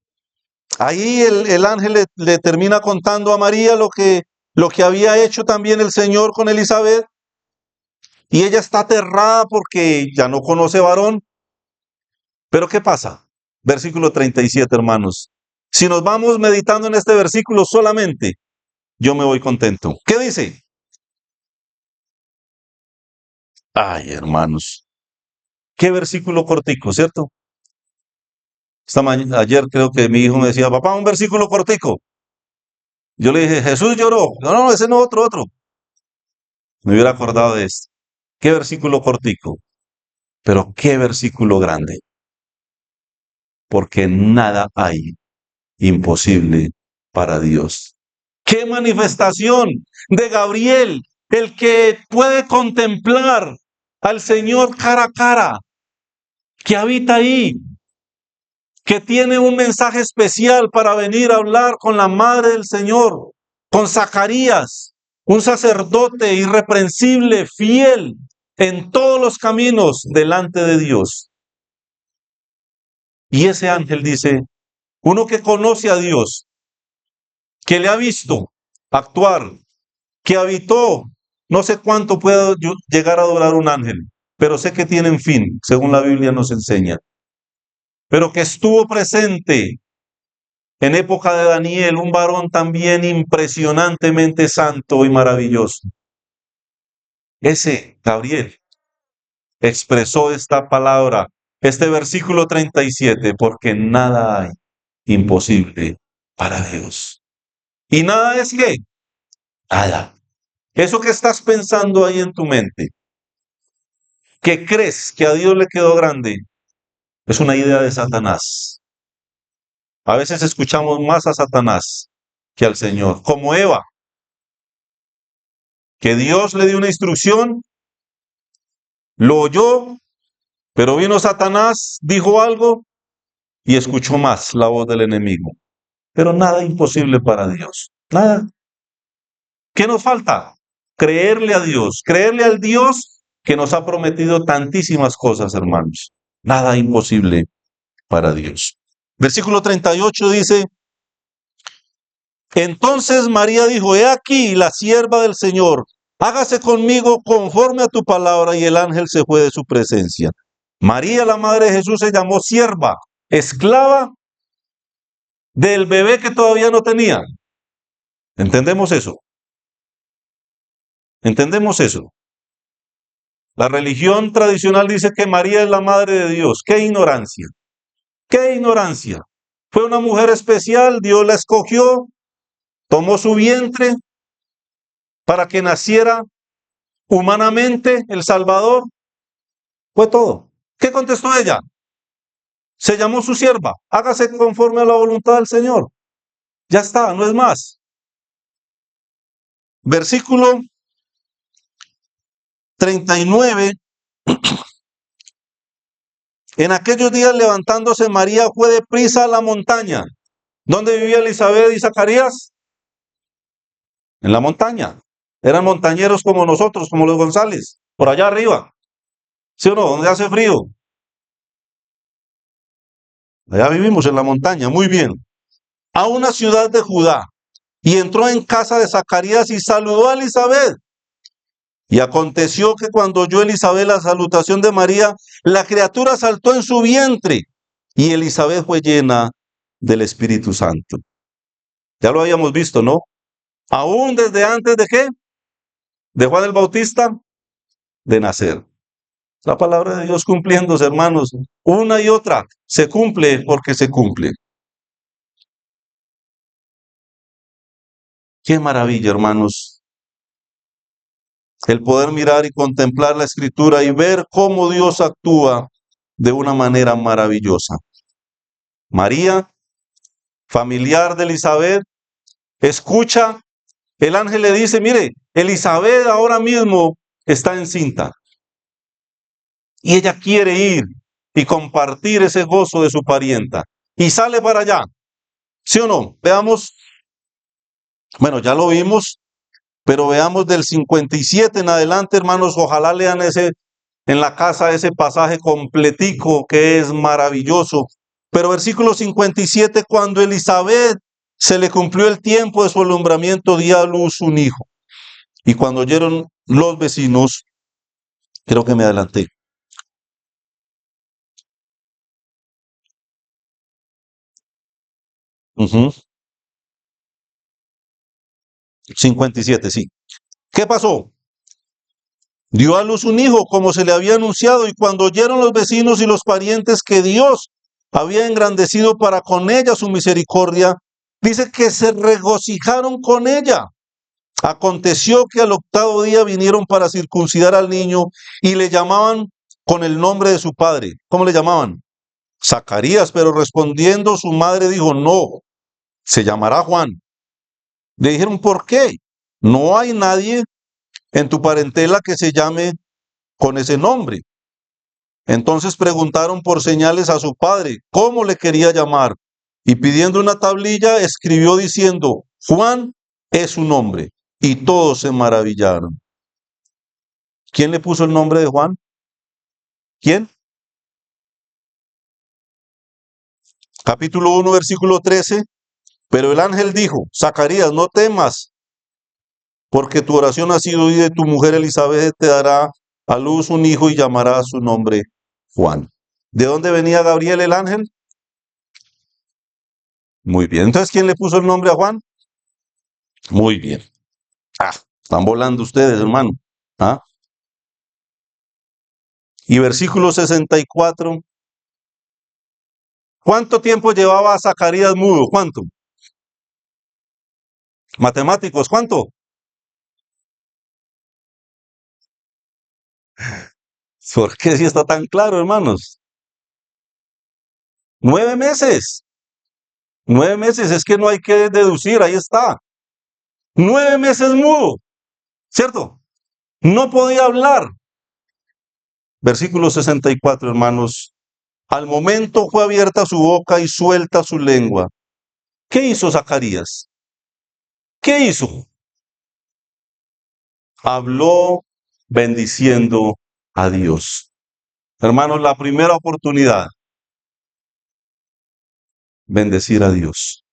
ahí el ángel le termina contando a María lo que había hecho también el Señor con Elizabeth. Y ella está aterrada porque ya no conoce varón. Pero ¿qué pasa? Versículo 37, hermanos. Si nos vamos meditando en este versículo solamente, yo me voy contento. ¿Qué dice? Ay, hermanos. Qué versículo cortico, ¿cierto? Ayer creo que mi hijo me decía, papá, un versículo cortico. Yo le dije, Jesús lloró. No, ese no, otro. Me hubiera acordado de esto. Qué versículo cortico, pero qué versículo grande. Porque nada hay imposible para Dios. ¡Qué manifestación de Gabriel! El que puede contemplar al Señor cara a cara, que habita ahí, que tiene un mensaje especial para venir a hablar con la madre del Señor, con Zacarías, un sacerdote irreprensible, fiel en todos los caminos delante de Dios. Y ese ángel dice, uno que conoce a Dios, que le ha visto actuar, que habitó, no sé cuánto puedo llegar a adorar un ángel, pero sé que tienen fin, según la Biblia nos enseña. Pero que estuvo presente en época de Daniel, un varón también impresionantemente santo y maravilloso. Ese Gabriel expresó esta palabra, este versículo 37, porque nada hay imposible para Dios. Y nada es que, nada. Eso que estás pensando ahí en tu mente, que crees que a Dios le quedó grande, es una idea de Satanás. A veces escuchamos más a Satanás que al Señor, como Eva, que Dios le dio una instrucción, lo oyó, pero vino Satanás, dijo algo y escuchó más la voz del enemigo. Pero nada imposible para Dios, nada. ¿Qué nos falta? Creerle a Dios, creerle al Dios que nos ha prometido tantísimas cosas, hermanos. Nada imposible para Dios. Versículo 38 dice, entonces María dijo, he aquí la sierva del Señor, hágase conmigo conforme a tu palabra, y el ángel se fue de su presencia. María, la madre de Jesús, se llamó sierva, esclava del bebé que todavía no tenía. ¿Entendemos eso? ¿Entendemos eso? La religión tradicional dice que María es la madre de Dios. ¡Qué ignorancia! ¡Qué ignorancia! Fue una mujer especial, Dios la escogió, tomó su vientre para que naciera humanamente el Salvador. Fue todo. ¿Qué contestó ella? Se llamó su sierva. Hágase conforme a la voluntad del Señor. Ya está, no es más. Versículo 39. En aquellos días levantándose María fue deprisa a la montaña. ¿Dónde vivía Elizabeth y Zacarías? En la montaña. Eran montañeros como nosotros, como los González, por allá arriba. ¿Sí o no? Donde hace frío. Allá vivimos en la montaña, muy bien. A una ciudad de Judá. Y entró en casa de Zacarías y saludó a Elizabeth. Y aconteció que cuando oyó Elizabeth la salutación de María, la criatura saltó en su vientre. Y Elizabeth fue llena del Espíritu Santo. Ya lo habíamos visto, ¿no? Aún desde antes de ¿qué? De Juan el Bautista, de nacer. La palabra de Dios cumpliéndose, hermanos. Una y otra se cumple porque se cumple. Qué maravilla, hermanos. El poder mirar y contemplar la Escritura y ver cómo Dios actúa de una manera maravillosa. María, familiar de Elizabeth, escucha, el ángel le dice, mire, Elizabeth ahora mismo está encinta. Y ella quiere ir y compartir ese gozo de su parienta. Y sale para allá. ¿Sí o no? Veamos, bueno, ya lo vimos, pero veamos del 57 en adelante, hermanos, ojalá lean en la casa ese pasaje completico que es maravilloso. Pero versículo 57, cuando Elizabeth se le cumplió el tiempo de su alumbramiento, dio a luz un hijo. Y cuando oyeron los vecinos, creo que me adelanté. Uh-huh. 57, sí. ¿Qué pasó? Dio a luz un hijo, como se le había anunciado, y cuando oyeron los vecinos y los parientes que Dios había engrandecido para con ella su misericordia, dice que se regocijaron con ella. Aconteció que al octavo día vinieron para circuncidar al niño y le llamaban con el nombre de su padre. ¿Cómo le llamaban? Zacarías, pero respondiendo su madre dijo, no, se llamará Juan. Le dijeron, ¿por qué? No hay nadie en tu parentela que se llame con ese nombre. Entonces preguntaron por señales a su padre cómo le quería llamar, y pidiendo una tablilla escribió diciendo, Juan es su nombre. Y todos se maravillaron. ¿Quién le puso el nombre de Juan? ¿Quién? Capítulo 1, versículo 13. Pero el ángel dijo, Zacarías, no temas, porque tu oración ha sido oída, y tu mujer Elizabeth te dará a luz un hijo y llamará su nombre Juan. ¿De dónde venía Gabriel el ángel? Muy bien. Entonces, ¿quién le puso el nombre a Juan? Muy bien. Ah, están volando ustedes, hermano. ¿Ah? Y versículo 64. ¿Cuánto tiempo llevaba Zacarías mudo? ¿Cuánto? Matemáticos, ¿cuánto? ¿Por qué si está tan claro, hermanos? 9 meses. 9 meses, es que no hay que deducir, ahí está. 9 meses mudo, ¿cierto? No podía hablar. Versículo 64, hermanos. Al momento fue abierta su boca y suelta su lengua. ¿Qué hizo Zacarías? ¿Qué hizo? Habló bendiciendo a Dios. Hermanos, la primera oportunidad, bendecir a Dios.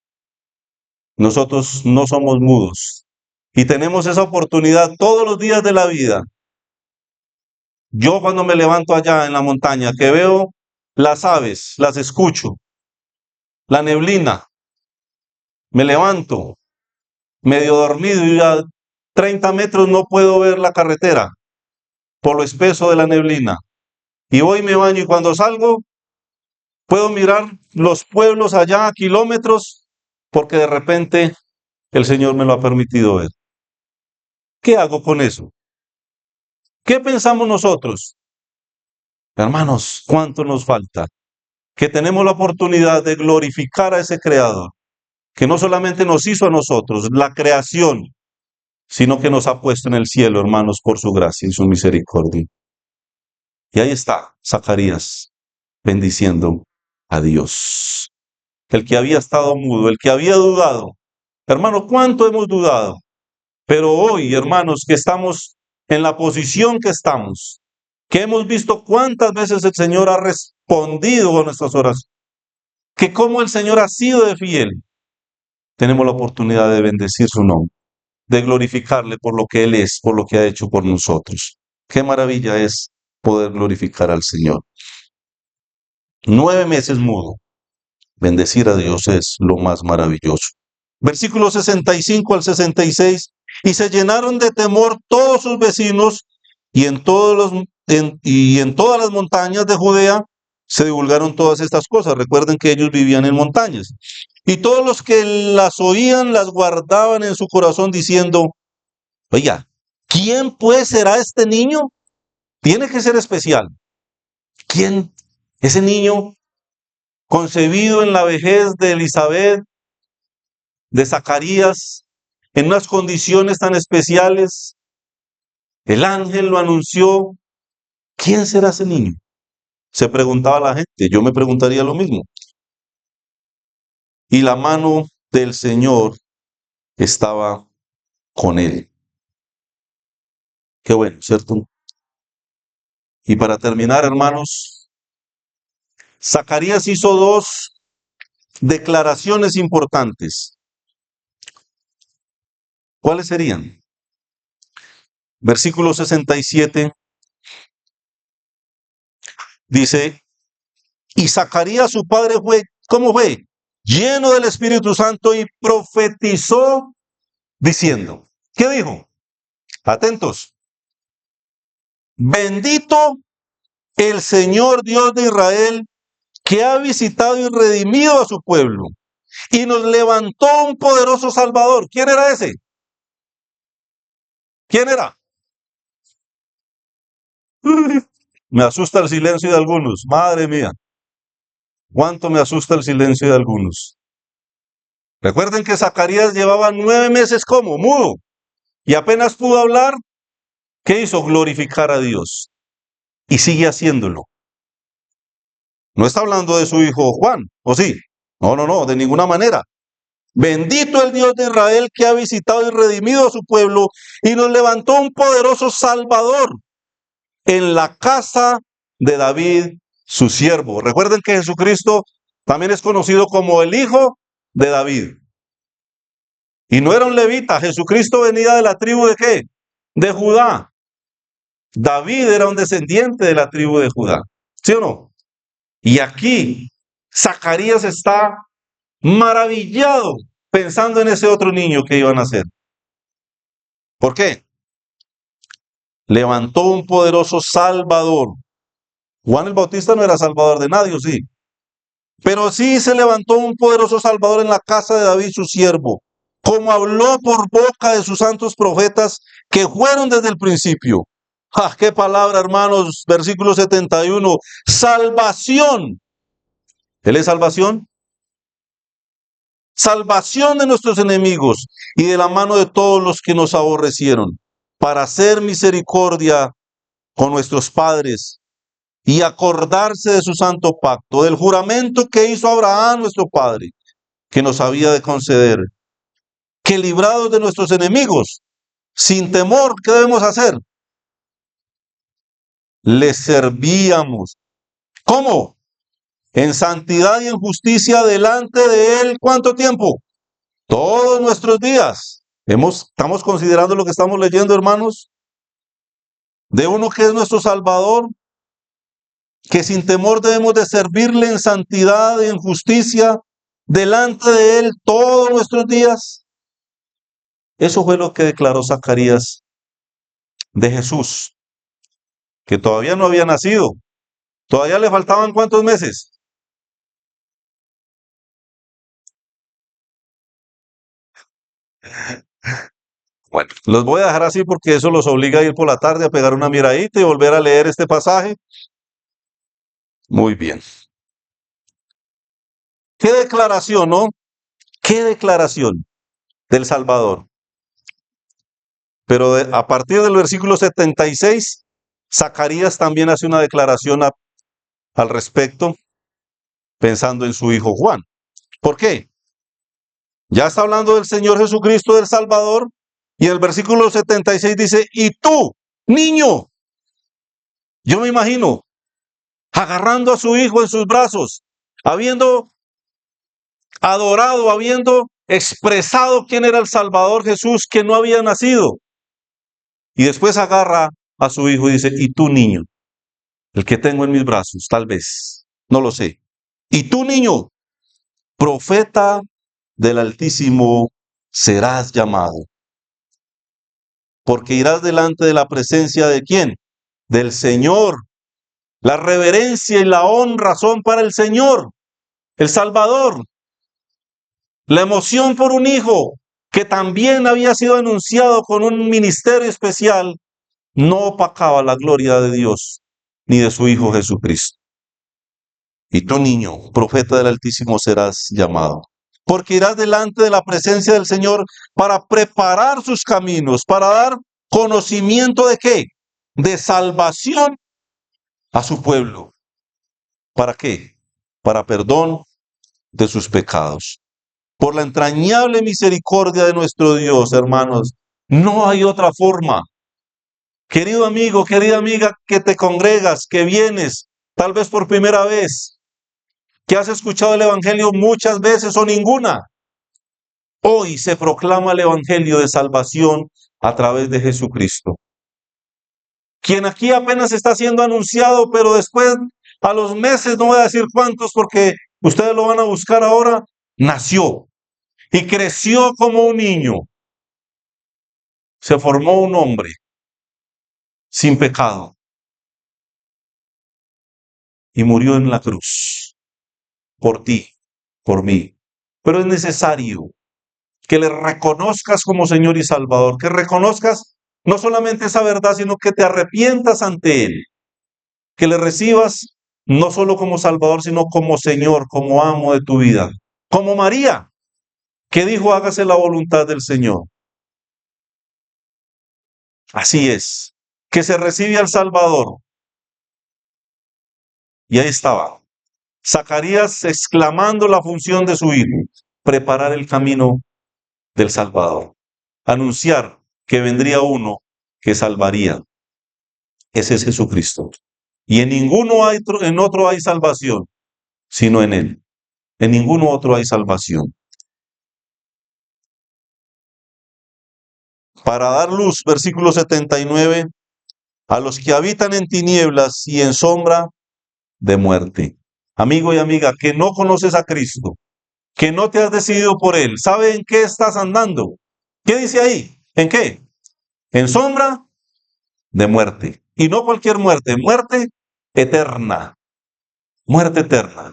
Nosotros no somos mudos y tenemos esa oportunidad todos los días de la vida. Yo cuando me levanto allá en la montaña, que veo las aves, las escucho, la neblina, me levanto, medio dormido y a 30 metros no puedo ver la carretera por lo espeso de la neblina. Y voy y me baño y cuando salgo puedo mirar los pueblos allá a kilómetros porque de repente el Señor me lo ha permitido ver. ¿Qué hago con eso? ¿Qué pensamos nosotros? Hermanos, ¿cuánto nos falta? Que tenemos la oportunidad de glorificar a ese Creador, que no solamente nos hizo a nosotros, la creación, sino que nos ha puesto en el cielo, hermanos, por su gracia y su misericordia. Y ahí está Zacarías bendiciendo a Dios. El que había estado mudo, el que había dudado. Hermano, ¿cuánto hemos dudado? Pero hoy, hermanos, que estamos en la posición que estamos, que hemos visto cuántas veces el Señor ha respondido a nuestras oraciones, que cómo el Señor ha sido de fiel, tenemos la oportunidad de bendecir su nombre, de glorificarle por lo que Él es, por lo que ha hecho por nosotros. Qué maravilla es poder glorificar al Señor. 9 meses mudo. Bendecir a Dios es lo más maravilloso. Versículos 65 al 66. Y se llenaron de temor todos sus vecinos y en todas las montañas de Judea se divulgaron todas estas cosas. Recuerden que ellos vivían en montañas. Y todos los que las oían las guardaban en su corazón diciendo, oiga, ¿quién pues será este niño? Tiene que ser especial. ¿Quién? Ese niño concebido en la vejez de Elizabeth, de Zacarías, en unas condiciones tan especiales. El ángel lo anunció. ¿Quién será ese niño? Se preguntaba la gente. Yo me preguntaría lo mismo. Y la mano del Señor estaba con él. Qué bueno, ¿cierto? Y para terminar, hermanos, Zacarías hizo 2 declaraciones importantes. ¿Cuáles serían? Versículo 67 dice, y Zacarías su padre fue, ¿cómo fue? Lleno del Espíritu Santo y profetizó diciendo, ¿qué dijo? Atentos. Bendito el Señor Dios de Israel, que ha visitado y redimido a su pueblo y nos levantó un poderoso Salvador. ¿Quién era ese? ¿Quién era? Me asusta el silencio de algunos. Madre mía, cuánto me asusta el silencio de algunos. Recuerden que Zacarías llevaba 9 meses como mudo y apenas pudo hablar. ¿Qué hizo? Glorificar a Dios. Y sigue haciéndolo. No está hablando de su hijo Juan, ¿o sí? No, de ninguna manera. Bendito el Dios de Israel que ha visitado y redimido a su pueblo y nos levantó un poderoso Salvador en la casa de David, su siervo. Recuerden que Jesucristo también es conocido como el Hijo de David. Y no era un levita, Jesucristo venía de la tribu ¿de qué? De Judá. David era un descendiente de la tribu de Judá. ¿Sí o no? Y aquí Zacarías está maravillado pensando en ese otro niño que iba a nacer. ¿Por qué? Levantó un poderoso Salvador. Juan el Bautista no era salvador de nadie, sí. Pero sí se levantó un poderoso Salvador en la casa de David, su siervo, como habló por boca de sus santos profetas que fueron desde el principio. ¡Ah, qué palabra, hermanos! Versículo 71. Salvación. ¿Él es salvación? Salvación de nuestros enemigos y de la mano de todos los que nos aborrecieron, para hacer misericordia con nuestros padres y acordarse de su santo pacto, del juramento que hizo Abraham nuestro padre, que nos había de conceder, que librados de nuestros enemigos, sin temor, ¿qué debemos hacer? le servíamos. ¿Cómo? En santidad y en justicia delante de Él. ¿Cuánto tiempo? Todos nuestros días. Estamos considerando lo que estamos leyendo, hermanos, de uno que es nuestro Salvador, que sin temor debemos de servirle en santidad y en justicia delante de Él todos nuestros días. Eso fue lo que declaró Zacarías de Jesús, que todavía no había nacido. Todavía le faltaban ¿cuántos meses? Bueno, los voy a dejar así porque eso los obliga a ir por la tarde a pegar una miradita y volver a leer este pasaje. Muy bien. ¿Qué declaración, no? ¿Qué declaración del Salvador? Pero a partir del versículo 76, Zacarías también hace una declaración al respecto, pensando en su hijo Juan. ¿Por qué? Ya está hablando del Señor Jesucristo, del Salvador, y el versículo 76 dice, y tú, niño, yo me imagino, agarrando a su hijo en sus brazos, habiendo adorado, habiendo expresado quién era el Salvador Jesús, que no había nacido. Y después agarra a su hijo y dice, y tú, niño, el que tengo en mis brazos, tal vez, no lo sé. Y tú, niño, profeta del Altísimo serás llamado, porque irás delante de la presencia de ¿quién? Del Señor. La reverencia y la honra son para el Señor, el Salvador. La emoción por un hijo que también había sido anunciado con un ministerio especial no opacaba la gloria de Dios ni de su Hijo Jesucristo. Y tú, niño, profeta del Altísimo serás llamado, porque irás delante de la presencia del Señor para preparar sus caminos, para dar conocimiento de ¿qué? De salvación a su pueblo. ¿Para qué? Para perdón de sus pecados. Por la entrañable misericordia de nuestro Dios, hermanos, no hay otra forma. Querido amigo, querida amiga, que te congregas, que vienes, tal vez por primera vez, que has escuchado el Evangelio muchas veces o ninguna. Hoy se proclama el Evangelio de salvación a través de Jesucristo, quien aquí apenas está siendo anunciado, pero después, a los meses, no voy a decir cuántos porque ustedes lo van a buscar ahora, nació y creció como un niño. Se formó un hombre sin pecado y murió en la cruz por ti, por mí. Pero es necesario que le reconozcas como Señor y Salvador, que reconozcas no solamente esa verdad, sino que te arrepientas ante Él, que le recibas no solo como Salvador, sino como Señor, como amo de tu vida, como María, que dijo, hágase la voluntad del Señor. Así es, que se recibe al Salvador. Y ahí estaba, Zacarías exclamando la función de su hijo, preparar el camino del Salvador, anunciar que vendría uno que salvaría. Ese es Jesucristo. Y en otro hay salvación, sino en Él. En ninguno otro hay salvación. Para dar luz, versículo 79, a los que habitan en tinieblas y en sombra de muerte. Amigo y amiga, que no conoces a Cristo, que no te has decidido por Él, ¿sabe en qué estás andando? ¿Qué dice ahí? ¿En qué? En sombra de muerte. Y no cualquier muerte, muerte eterna. Muerte eterna.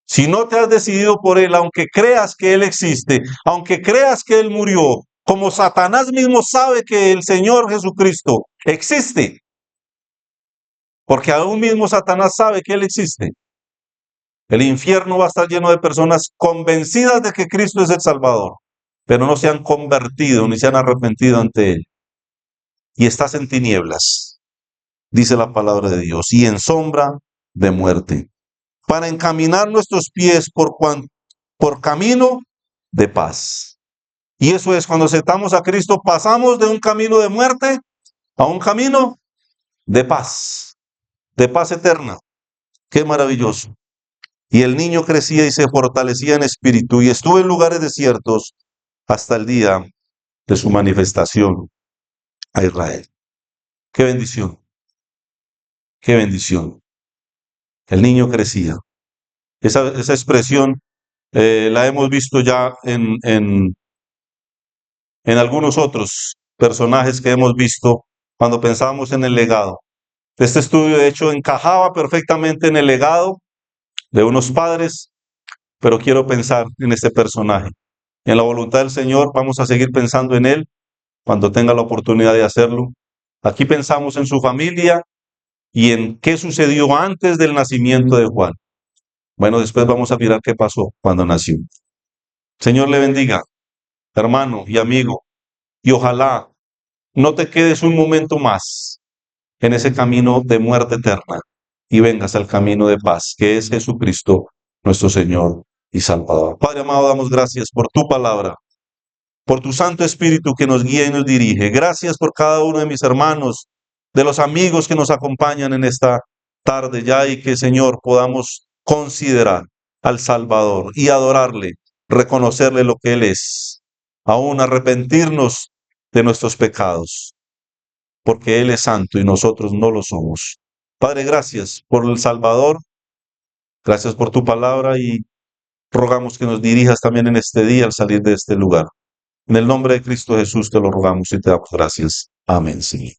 Si no te has decidido por Él, aunque creas que Él existe, aunque creas que Él murió, como Satanás mismo sabe que el Señor Jesucristo existe, porque aún mismo Satanás sabe que Él existe, el infierno va a estar lleno de personas convencidas de que Cristo es el Salvador, pero no se han convertido ni se han arrepentido ante Él. Y estás en tinieblas, dice la palabra de Dios, y en sombra de muerte, para encaminar nuestros pies por camino de paz. Y eso es, cuando aceptamos a Cristo, pasamos de un camino de muerte a un camino de paz. de paz eterna. Qué maravilloso. Y el niño crecía y se fortalecía en espíritu y estuvo en lugares desiertos hasta el día de su manifestación a Israel. Qué bendición, qué bendición. El niño crecía. Esa expresión la hemos visto ya en algunos otros personajes que hemos visto cuando pensábamos en el legado. Este estudio, de hecho, encajaba perfectamente en el legado de unos padres, pero quiero pensar en este personaje. En la voluntad del Señor vamos a seguir pensando en él cuando tenga la oportunidad de hacerlo. Aquí pensamos en su familia y en qué sucedió antes del nacimiento de Juan. Bueno, después vamos a mirar qué pasó cuando nació. Señor le bendiga, hermano y amigo, y ojalá no te quedes un momento más en ese camino de muerte eterna y vengas al camino de paz, que es Jesucristo, nuestro Señor y Salvador. Padre amado, damos gracias por tu palabra, por tu Santo Espíritu que nos guía y nos dirige. Gracias por cada uno de mis hermanos, de los amigos que nos acompañan en esta tarde ya y que, Señor, podamos considerar al Salvador y adorarle, reconocerle lo que Él es, aún arrepentirnos de nuestros pecados, porque Él es santo y nosotros no lo somos. Padre, gracias por el Salvador, gracias por tu palabra y rogamos que nos dirijas también en este día al salir de este lugar. En el nombre de Cristo Jesús te lo rogamos y te damos gracias. Amén, Señor.